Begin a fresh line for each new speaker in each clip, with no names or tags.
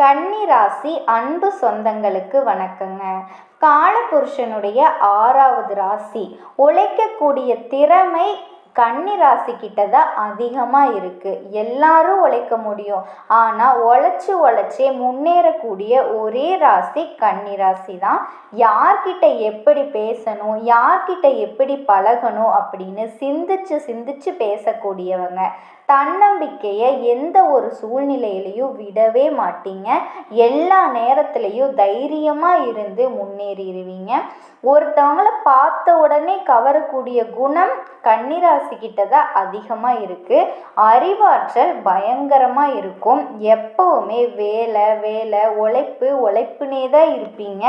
கன்னி ராசி அன்பு சொந்தங்களுக்கு வணக்கங்க. காலபுருஷனுடைய 6வது ராசி. உழைக்கக்கூடிய திறமை கன்னி ராசி கிட்ட தான் அதிகமாக இருக்குது. எல்லாரும் உழைக்க முடியும், ஆனால் உழைச்சே முன்னேறக்கூடிய ஒரே ராசி கன்னி ராசி தான். யார்கிட்ட எப்படி பேசணும், யார்கிட்ட எப்படி பழகணும் அப்படின்னு சிந்திச்சு பேசக்கூடியவங்க. தன்னம்பிக்கையை எந்த ஒரு சூழ்நிலையிலையும் விடவே மாட்டீங்க. எல்லா நேரத்துலையும் தைரியமாக இருந்து முன்னேறிடுவீங்க. ஒருத்தவங்களை பார்த்த உடனே கவரக்கூடிய குணம் கன்னிராசிக்கிட்ட தான் அதிகமாக இருக்குது. அறிவாற்றல் பயங்கரமாக இருக்கும். எப்பவுமே வேலை உழைப்புனே தான் இருப்பீங்க.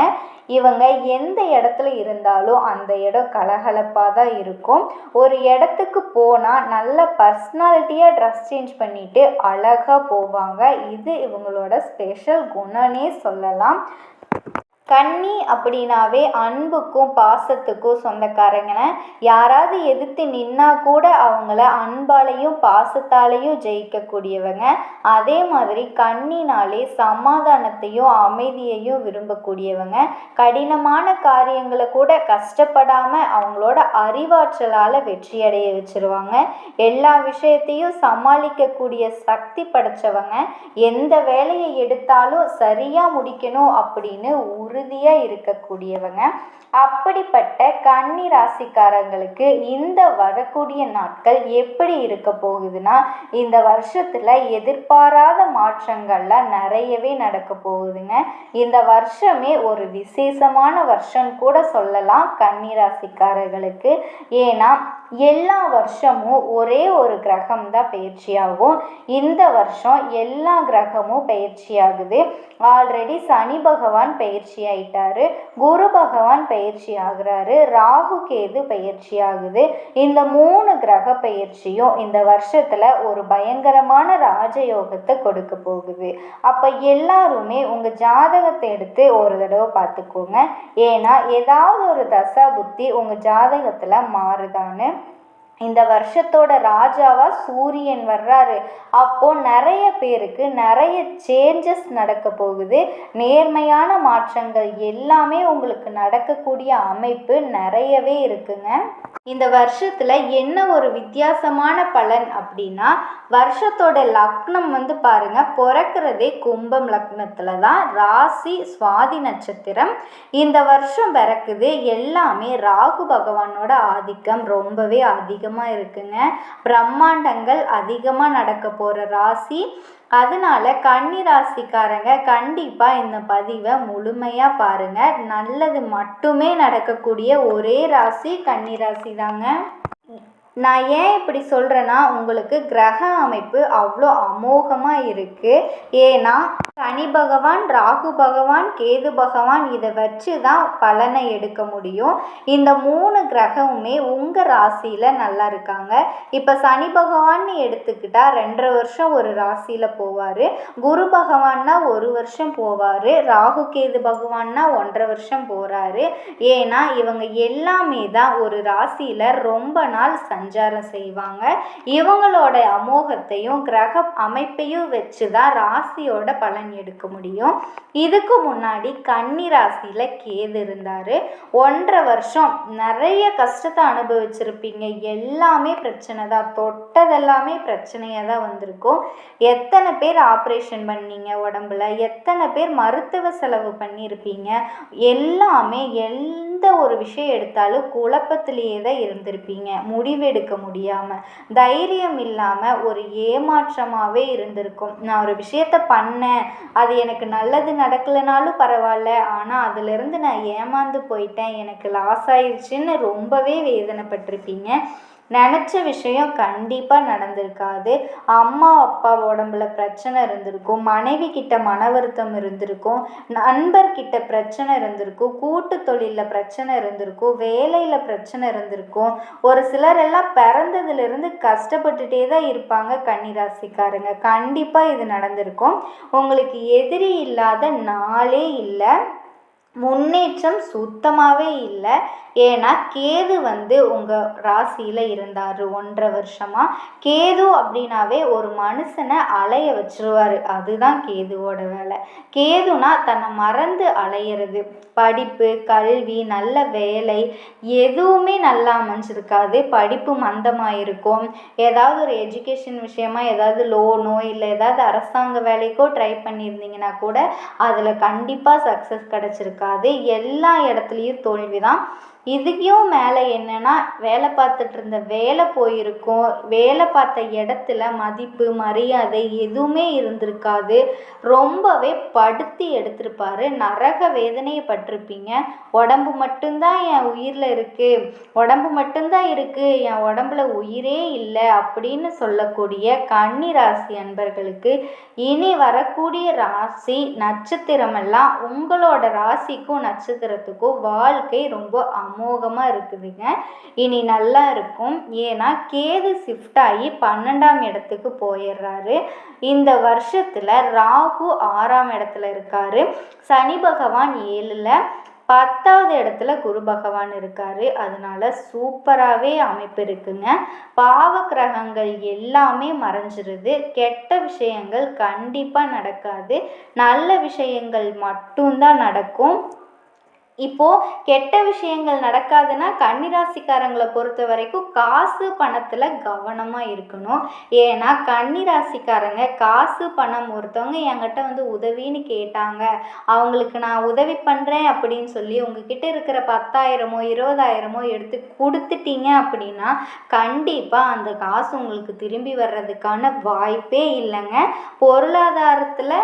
இவங்க எந்த இடத்துல இருந்தாலும் அந்த இடம் கலகலப்பாக தான் இருக்கும். ஒரு இடத்துக்கு போனால் நல்ல பர்சனாலிட்டியாக ட்ரெஸ் சேஞ்ச் பண்ணிட்டு அழகாக போவாங்க. இது இவங்களோட ஸ்பெஷல் குணம்னே சொல்லலாம். கன்னி அப்படின்னாவே அன்புக்கும் பாசத்துக்கும் சொந்தக்காரங்க. யாராவது எதிர்த்து நின்னா கூட அவங்கள அன்பாலையும் பாசத்தாலையும் ஜெயிக்கக்கூடியவங்க. அதே மாதிரி கன்னினாலே சமாதானத்தையும் அமைதியையும் விரும்பக்கூடியவங்க. கடினமான காரியங்களை கூட கஷ்டப்படாமல் அவங்களோட அறிவாற்றலால் வெற்றி அடைய வச்சிருவாங்க. எல்லா விஷயத்தையும் சமாளிக்கக்கூடிய சக்தி படைச்சவங்க. எந்த வேலையை எடுத்தாலும் சரியாக முடிக்கணும் அப்படின்னு உறுதியாக இருக்கக்கூடியவங்க. அப்படிப்பட்ட கன்னி ராசிக்காரங்களுக்கு இந்த வரக்கூடிய நாட்கள் எப்படி இருக்க போகுதுன்னா, இந்த வருஷத்துல எதிர்பாராத மாற்றங்கள்லாம் நிறையவே நடக்க போகுதுங்க. இந்த வருஷமே ஒரு விசேஷமான வருஷம் கூட சொல்லலாம் கன்னி ராசிக்காரர்களுக்கு. ஏன்னா எல்லா வருஷமும் ஒரே ஒரு கிரகம் தான் பயிற்சியாகும். இந்த வருஷம் எல்லா கிரகமும் பயிற்சியாகுது. ஆல்ரெடி சனி பகவான் பயிற்சி ஆயிட்டாரு, குரு பகவான் பயிற்சி ஆகுறாரு, ராகு கேது பயிற்சி ஆகுது. இந்த 3 கிரக பயிற்சியும் இந்த வருஷத்துல ஒரு பயங்கரமான ராஜயோகத்தை கொடுக்க போகுது. அப்ப எல்லாருமே உங்க ஜாதகத்தை எடுத்து ஒரு தடவை பார்த்துக்கோங்க. ஏன்னா ஏதாவது ஒரு தசா புத்தி உங்க ஜாதகத்துல மாறுதான்னு. இந்த வருஷத்தோட ராஜாவா சூரியன் வர்றாரு. அப்போ நிறைய பேருக்கு நிறைய சேஞ்சஸ் நடக்க போகுது. நேர்மையான மாற்றங்கள் எல்லாமே உங்களுக்கு நடக்கக்கூடிய அமைப்பு நிறையவே இருக்குங்க. இந்த வருஷத்துல என்ன ஒரு வித்தியாசமான பலன் அப்படின்னா, வருஷத்தோட லக்னம் பாருங்க, பிறக்கிறதே கும்பம் லக்னத்துல தான். ராசி சுவாதி நட்சத்திரம். இந்த வருஷம் பிறக்குது. எல்லாமே ராகு பகவானோட ஆதிக்கம் ரொம்பவே அதிகமாக இருக்குங்க. பிரம்மாண்டங்கள் அதிகமாக நடக்க போகிற ராசி. அதனால கன்னி ராசிக்காரங்க கண்டிப்பாக இந்த பதிவை முழுமையாக பாருங்கள். நல்லது மட்டுமே நடக்கக்கூடிய ஒரே ராசி கன்னி ராசி தாங்க. நான் ஏன் இப்படி சொல்கிறேன்னா, உங்களுக்கு கிரக அமைப்பு அவ்வளோ அமோகமாக இருக்குது. ஏன்னா சனி பகவான், ராகு பகவான், கேது பகவான் இதை வச்சு தான் பலனை எடுக்க முடியும். இந்த 3 கிரகமுமே உங்கள் ராசியில் நல்லா இருக்காங்க. இப்போ சனி பகவான்னு எடுத்துக்கிட்டால் 2.5 வருஷம் ஒரு ராசியில் போவார். குரு பகவான்னா 1 வருஷம் போவார். ராகு கேது பகவான்னா 1.5 வருஷம் போகிறாரு. ஏன்னா இவங்க எல்லாமே தான் ஒரு ராசியில் ரொம்ப நாள் சஞ்சாரம் செய்வாங்க. இவங்களோட அமோகத்தையும் கிரக அமைப்பையும் வச்சு தான் ராசியோட பலன் எடுக்க முடியும். இதுக்கு முன்னாடி கன்னி ராசியில கேது இருந்தாரு. 1.5 வருஷம் நிறைய கஷ்டத்தை அனுபவிச்சிருப்பீங்க. எல்லாமே பிரச்சனை தான், தொட்டதெல்லாமே பிரச்சனையா தான் வந்திருக்கும். எத்தனை பேர் ஆப்ரேஷன் பண்ணீங்க உடம்புல, எத்தனை பேர் மருத்துவ செலவு பண்ணியிருப்பீங்க. எல்லாமே எந்த ஒரு விஷயம் எடுத்தாலும் குழப்பத்திலேயே தான் இருந்திருப்பீங்க. முடிவெடுக்க முடியாம, தைரியம் இல்லாம ஒரு ஏமாற்றமாவே இருந்திருக்கும். நான் ஒரு விஷயத்த பண்ணேன், அது எனக்கு நல்லது நடக்கலைனாலும் பரவாயில்ல, ஆனால் அதிலிருந்து நான் ஏமாந்து போயிட்டேன், எனக்கு லாஸ் ஆயிடுச்சுன்னு ரொம்பவே வேதனைப்பட்டிருப்பீங்க. நினச்ச விஷயம் கண்டிப்பாக நடந்திருக்காது. அம்மா அப்பா உடம்புல பிரச்சனை இருந்திருக்கும், மனைவி கிட்ட மன வருத்தம் இருந்திருக்கும், நண்பர்கிட்ட பிரச்சனை இருந்திருக்கும், கூட்டு தொழிலில் பிரச்சனை இருந்திருக்கும், வேலையில் பிரச்சனை இருந்திருக்கும். ஒரு சிலர் எல்லாம் பிறந்ததுலேருந்து கஷ்டப்பட்டுட்டே தான் இருப்பாங்க கன்னிராசிக்காரங்க. கண்டிப்பாக இது நடந்திருக்கும். உங்களுக்கு எதிரி இல்லாத நாளே இல்லை. முன்னேற்றம் சுத்தமாகவே இல்லை. ஏன்னா கேது உங்கள் ராசியில் இருந்தார் 1.5 வருஷமாக. கேது அப்படின்னாவே ஒரு மனுஷனை அலைய வச்சிருவார். அதுதான் கேதுவோட வேலை. கேதுனா தன்னை மறந்து அலையிறது. படிப்பு, கல்வி, நல்ல வேலை எதுவுமே நல்லா அமைஞ்சிருக்காது. படிப்பு மந்தமாக இருக்கும். ஏதாவது ஒரு எஜுகேஷன் விஷயமா ஏதாவது லோனோ இல்லை ஏதாவது அரசாங்க வேலைக்கோ ட்ரை பண்ணியிருந்தீங்கன்னா கூட அதில் கண்டிப்பாக சக்ஸஸ் கிடச்சிருக்காது. எல்லா இடத்துலையும் தோல்வி தான். இதுக்கும் மேலே என்னென்னா, வேலை பார்த்துட்டு இருந்த வேலை போயிருக்கும். வேலை பார்த்த இடத்துல மதிப்பு, மரியாதை எதுவுமே இருந்திருக்காது. ரொம்பவே படுத்தி எடுத்திருப்பார். நரக வேதனையை பட்டிருப்பீங்க. உடம்பு மட்டும்தான் என் உயிரில் இருக்குது, உடம்பு மட்டும்தான் இருக்குது, என் உடம்புல உயிரே இல்லை அப்படின்னு சொல்லக்கூடிய கன்னி ராசி அன்பர்களுக்கு இனி வரக்கூடிய ராசி நட்சத்திரமெல்லாம் உங்களோட ராசிக்கும் நட்சத்திரத்துக்கும் வாழ்க்கை ரொம்ப அமோகமாக இருக்குதுங்க. இனி நல்லா இருக்கும். ஏன்னா கேது ஷிஃப்ட் ஆகி 12ஆம் இடத்துக்கு போயிடுறாரு. இந்த வருஷத்தில் ராகு 6ஆம் இடத்துல இருக்காரு. சனி பகவான் 7ல், 10வது இடத்துல குரு பகவான் இருக்காரு. அதனால சூப்பராகவே அமைப்பு இருக்குங்க. பாவ கிரகங்கள் எல்லாமே மறைஞ்சிருது. கெட்ட விஷயங்கள் கண்டிப்பாக நடக்காது. நல்ல விஷயங்கள் மட்டும்தான் நடக்கும். இப்போது கெட்ட விஷயங்கள் நடக்காதுன்னா கன்னிராசிக்காரங்களை பொறுத்த வரைக்கும் காசு பணத்தில் கவனமாக இருக்கணும். ஏன்னா கன்னிராசிக்காரங்க காசு பணம், ஒருத்தவங்க என்கிட்ட உதவின்னு கேட்டாங்க, அவங்களுக்கு நான் உதவி பண்ணுறேன் அப்படின்னு சொல்லி உங்ககிட்ட இருக்கிற 10,000மோ 20,000மோ எடுத்து கொடுத்துட்டீங்க அப்படின்னா கண்டிப்பாக அந்த காசு உங்களுக்கு திரும்பி வர்றதுக்கான வாய்ப்பே இல்லைங்க. பொருளாதாரத்தில்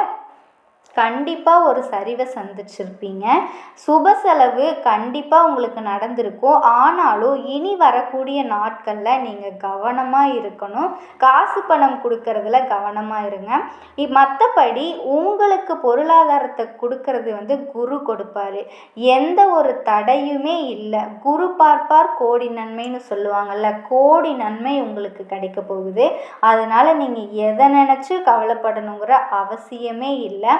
கண்டிப்பாக ஒரு சரிவை சந்திச்சிருப்பீங்க. சுப செலவு கண்டிப்பாக உங்களுக்கு நடந்திருக்கும். ஆனாலும் இனி வரக்கூடிய நாட்களில் நீங்கள் கவனமாக இருக்கணும். காசு பணம் கொடுக்கறதுல கவனமாக இருங்க. மற்றபடி உங்களுக்கு பொருளாதாரத்தை கொடுக்கறது குரு கொடுப்பாரு. எந்த ஒரு தடையுமே இல்லை. குரு பார்ப்பார் கோடி நன்மைன்னு சொல்லுவாங்கள்ல, கோடி நன்மை உங்களுக்கு கிடைக்க போகுது. அதனால் நீங்கள் எதை நினச்சி கவலைப்படணுங்கிற அவசியமே இல்லை.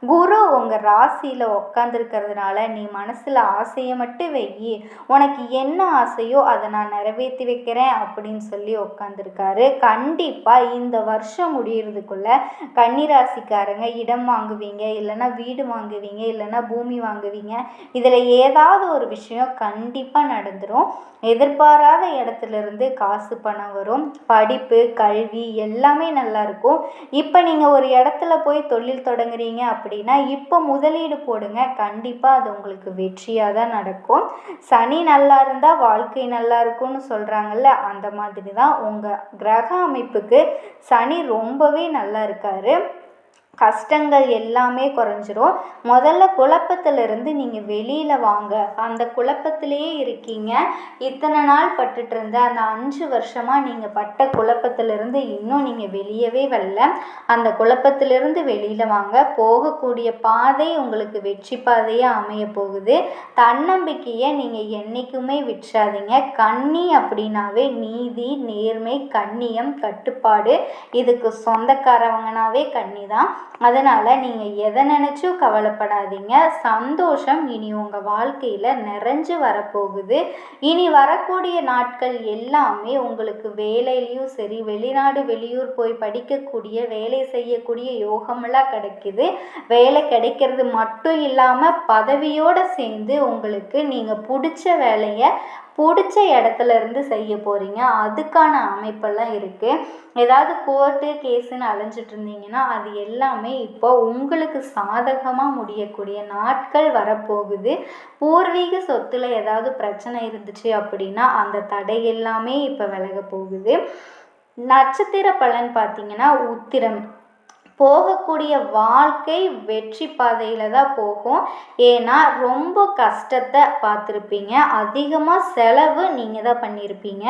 குரு உங்கள் ராசியில் உட்காந்துருக்கிறதுனால நீ மனசில் ஆசையை மட்டும் வெயி, உனக்கு என்ன ஆசையோ அதை நான் நிறைவேற்றி வைக்கிறேன் அப்படின்னு சொல்லி உட்காந்துருக்காரு. கண்டிப்பாக இந்த வருஷம் முடியறதுக்குள்ளே கன்னிராசிக்காரங்க இடம் வாங்குவீங்க, இல்லைன்னா வீடு வாங்குவீங்க, இல்லைன்னா பூமி வாங்குவீங்க. இதில் ஏதாவது ஒரு விஷயம் கண்டிப்பாக நடந்துடும். எதிர்பாராத இடத்துலேருந்து காசு பணம் வரும். படிப்பு, கல்வி எல்லாமே நல்லாயிருக்கும். இப்போ நீங்கள் ஒரு இடத்துல போய் தொழில் தொடங்குறீங்க அப்படின்னா இப்போ முதலீடு போடுங்க. கண்டிப்பாக அது உங்களுக்கு வெற்றியாக தான் நடக்கும். சனி நல்லா இருந்தால் வாழ்க்கை நல்லா இருக்கும்னு சொல்கிறாங்கல்ல, அந்த மாதிரி தான் உங்கள் கிரக அமைப்புக்கு சனி ரொம்பவே நல்லா இருக்கார். கஷ்டங்கள் எல்லாமே குறைஞ்சிரும். முதல்ல குழப்பத்திலிருந்து நீங்கள் வெளியில் வாங்க. அந்த குழப்பத்திலேயே இருக்கீங்க. இத்தனை நாள் பட்டுட்டு இருந்த அந்த 5 வருஷமாக நீங்கள் பட்ட குழப்பத்திலிருந்து இன்னும் நீங்கள் வெளியவே வரல. அந்த குழப்பத்திலிருந்து வெளியில் வாங்க. போகக்கூடிய பாதை உங்களுக்கு வெற்றி பாதையாக அமைய போகுது. தன்னம்பிக்கையை நீங்கள் என்றைக்குமே விட்டுறாதீங்க. கன்னி அப்படின்னாவே நீதி, நேர்மை, கண்ணியம், கட்டுப்பாடு இதுக்கு சொந்தக்காரவங்கனாவே கன்னி தான். அதனால் நீங்கள் எதை நினச்சும் கவலைப்படாதீங்க. சந்தோஷம் இனி உங்கள் வாழ்க்கையில் நிறைஞ்சு வரப்போகுது. இனி வரக்கூடிய நாட்கள் எல்லாமே உங்களுக்கு வேலையிலையும் சரி, வெளிநாடு வெளியூர் போய் படிக்கக்கூடிய, வேலை செய்யக்கூடிய யோகமெல்லாம் கிடைக்குது. வேலை கிடைக்கிறது மட்டும் இல்லாமல் பதவியோடு சேர்ந்து உங்களுக்கு நீங்கள் பிடிச்ச வேலையை பிடிச்ச இடத்துல இருந்து செய்ய போகிறீங்க. அதுக்கான அமைப்பெல்லாம் இருக்குது. ஏதாவது கோர்ட்டு கேஸுன்னு அலைஞ்சிட்டு இருந்தீங்கன்னா அது எல்லாமே இப்போ உங்களுக்கு சாதகமாக முடியக்கூடிய நாட்கள் வரப்போகுது. பூர்வீக சொத்தில் ஏதாவது பிரச்சனை இருந்துச்சு அப்படின்னா அந்த தடை எல்லாமே இப்போ விலக போகுது. நட்சத்திர பலன் பார்த்தீங்கன்னா உத்திரம். போகக்கூடிய வாழ்க்கை வெற்றி பாதையில் தான் போகும். ஏன்னா ரொம்ப கஷ்டத்தை பார்த்துருப்பீங்க. அதிகமாக செலவு நீங்கள் தான் பண்ணியிருப்பீங்க.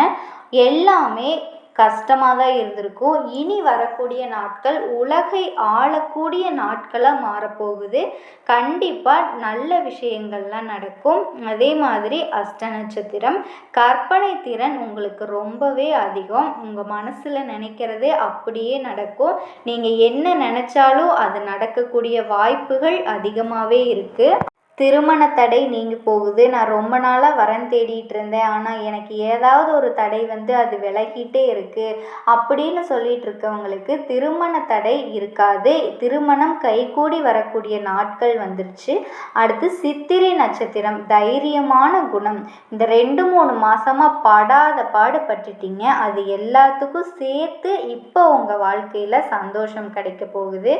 எல்லாமே கஷ்டமாக தான் இருந்திருக்கும். இனி வரக்கூடிய நாட்கள் உலகை ஆளக்கூடிய நாட்களாக மாறப்போகுது. கண்டிப்பாக நல்ல விஷயங்கள்லாம் நடக்கும். அதே மாதிரி அஷ்ட நட்சத்திரம், கற்பனை திறன் உங்களுக்கு ரொம்பவே அதிகம். உங்கள் மனசில் நினைக்கிறதே அப்படியே நடக்கும். நீங்கள் என்ன நினச்சாலும் அது நடக்கக்கூடிய வாய்ப்புகள் அதிகமாகவே இருக்குது. திருமண தடை நீங்கி போகுது. நான் ரொம்ப நாளாக வரன் தேடிட்டு இருந்தேன். ஆனால் எனக்கு ஏதாவது ஒரு தடை வந்து அது விலகிட்டே இருக்குது அப்படின்னு சொல்லிட்டு இருக்கவங்களுக்கு திருமண தடை இருக்காது. திருமணம் கைகூடி வரக்கூடிய நாட்கள் வந்துருச்சு. அடுத்து சித்திரை நட்சத்திரம், தைரியமான குணம். இந்த 2-3 மாதமாக படாத பாடுபட்டுட்டீங்க. அது எல்லாத்துக்கும் சேர்த்து இப்போ உங்கள் வாழ்க்கையில் சந்தோஷம் கிடைக்க போகுது.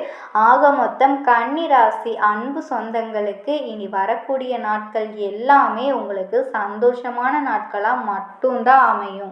ஆக மொத்தம் கன்னி ராசி அன்பு சொந்தங்களுக்கு இனி வரக்கூடிய நாட்கள் எல்லாமே உங்களுக்கு சந்தோஷமான நாட்களாக மட்டும்தான் அமையும்.